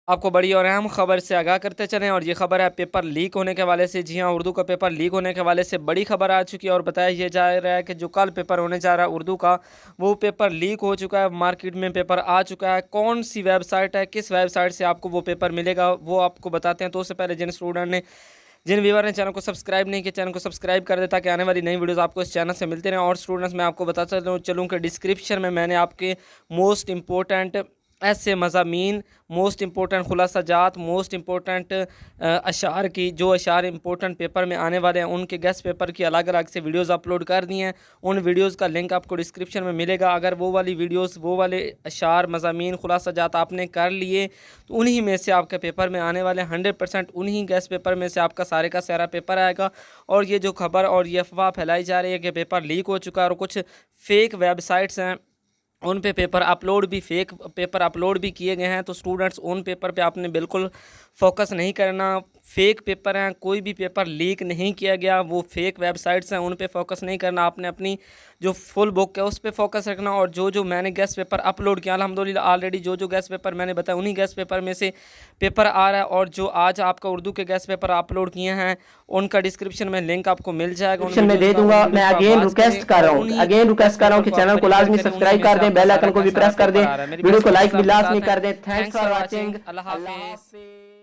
आपको बड़ी और अहम खबर से आगाह करते चलें और ये खबर है पेपर लीक होने के हवाले से। जी हाँ, उर्दू का पेपर लीक होने के हवाले से बड़ी खबर आ चुकी है और बताया ये जा रहा है कि जो कल पेपर होने जा रहा है उर्दू का, वो पेपर लीक हो चुका है। मार्केट में पेपर आ चुका है। कौन सी वेबसाइट है, किस वेबसाइट से आपको वो पेपर मिलेगा, वो आपको बताते हैं। तो उससे पहले जिन व्यूवर ने चैनल को सब्सक्राइब नहीं किया, चैनल को सब्सक्राइब कर दे ताकि आने वाली नई वीडियोस आपको इस चैनल से मिलते रहें। और स्टूडेंट्स, मैं आपको बताता चलूँ कि डिस्क्रिप्शन में मैंने आपके मोस्ट इंपॉर्टेंट ऐसे मज़ामीन, मोस्ट इंपॉर्टेंट खुलासा जात, मोस्ट इंपॉर्टेंट अशार की, जो अशार इंपॉर्टेंट पेपर में आने वाले हैं, उनके गेस्ट पेपर की अलग अलग से वीडियोस अपलोड कर दी हैं। उन वीडियोस का लिंक आपको डिस्क्रिप्शन में मिलेगा। अगर वो वाली वीडियोस, वो वाले अशार, मज़ामीन, खुलासा जात आपने कर लिए तो उन्हीं में से आपके पेपर में आने वाले 100% उन्हीं गेस्ट पेपर में से आपका सारे का सारा पेपर आएगा। और ये जो खबर और ये अफवाह फैलाई जा रही है कि पेपर लीक हो चुका है और कुछ फेक वेबसाइट्स हैं उन पे पेपर अपलोड भी, फेक पेपर अपलोड भी किए गए हैं, तो स्टूडेंट्स उन पेपर पे आपने बिल्कुल फोकस नहीं करना। फेक पेपर हैं, कोई भी पेपर लीक नहीं किया गया, वो फेक वेबसाइट्स हैं, उन पे फोकस नहीं करना। आपने अपनी जो फुल बुक है उस पे फोकस रखना। और जो मैंने गेस्ट पेपर अपलोड किया अल्हम्दुलिल्लाह, ऑलरेडी जो गेस्ट पेपर मैंने बताया उन्हीं गेस्ट पेपर में से पेपर आ रहा है। और जो आज आपका उर्दू के गेस्ट पेपर अपलोड किए हैं उनका डिस्क्रिप्शन में लिंक आपको मिल जाएगा, डिस्क्रिप्शन में दे दूंगा। मैं अगेन रिक्वेस्ट कर रहा हूँ कि चैनल को लाजमी सब्सक्राइब कर दें, बेल आइकन को भी प्रेस कर दें, वीडियो को लाइक भी लाजमी कर दें। Thanks for watching. अल्लाह हाफिज़।